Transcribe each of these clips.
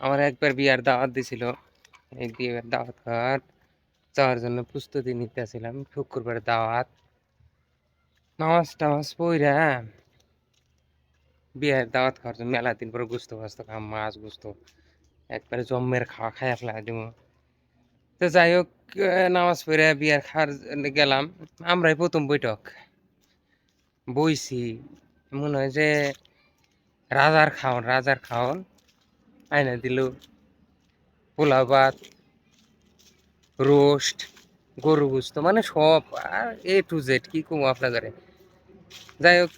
আমার একবার বিয়ার দাওয়াত দিছিল। এই বিয়ের দাওয়াত খাওয়ার যাওয়ার জন্য প্রস্তুতি নিতেছিলাম। শুক্রবার দাওয়াত, নামাজ টামাজ পইরা বিয়ের দাওয়াত খাওয়ার জন্য মেলা দিন পরে গোস্ত ফাস্ত খাম, মাছ গোস্ত একবারে জম্মের খাওয়া খাইয়া ফেলা দিব। তো যাই হোক, নামাজ পড়ে বিয়ার খাওয়ার জন্য গেলাম। আমরাই প্রথম বৈঠক বইছি। মনে হয় যে রাজার খাওন আইনা দিল পোলাও ভাত, রোস্ট, গরু গোস্ত, মানে সব আর A to Z কি কমু আপনাদের। যাই হোক,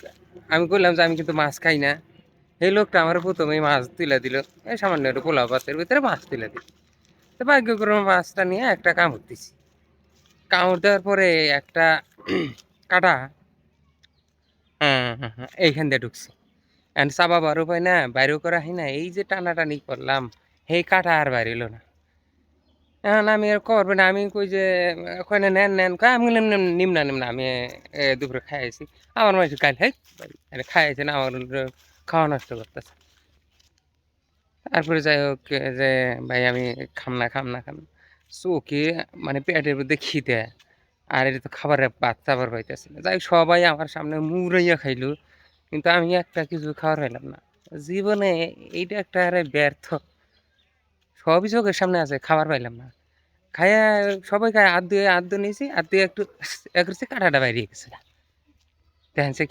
আমি বললাম যে আমি কিন্তু মাছ খাই না। এই লোকটা আমার প্রথমেই মাছ তুলে দিল। এই সামান্য একটু পোলাও ভাতের ভিতরে মাছ তুলে দিল। তো ভাগ্যক্রমে মাছটা নিয়ে একটা কামড় দিছি। কামড় দেওয়ার পরে একটা কাটা, এইখান দিয়ে ঢুকছে। এন্ড চাবা বার উপায় না, বাইরেও করা হয় না। এই যে টানাটানি করলাম, সেই কাটা আর বাইরে এলো না। এখন আমি আর করবে না, আমি কই যে কয়না নেন নেন, কয় আমি বললাম, নিম না নিম না, আমি দুপুরে খাইছি। আমার মাঝে কাল খাইছে না, আমার খাওয়া নষ্ট করতেছে। তারপরে যাই হোক, যে ভাই আমি খাম না চোখে, মানে পেটের মধ্যে খিদে, আর এটা তো খাবারের বাচ্চা আবার পাইতেছি না। যাই হোক, সবাই আমার সামনে মুড়াইয়া খাইলো, কিন্তু আমি একটা কিছু খাওয়ার পাইলাম না। জীবনে এইটা একটা আরে ব্যর্থ। সবই চোখের সামনে আছে, খাবার পাইলাম না। খাইয়া সবাই খায়, আধ দিয়ে নিয়েছি, আধ দিয়ে একটু কাঁটাটা বাইরে গেছে। দেখেন সে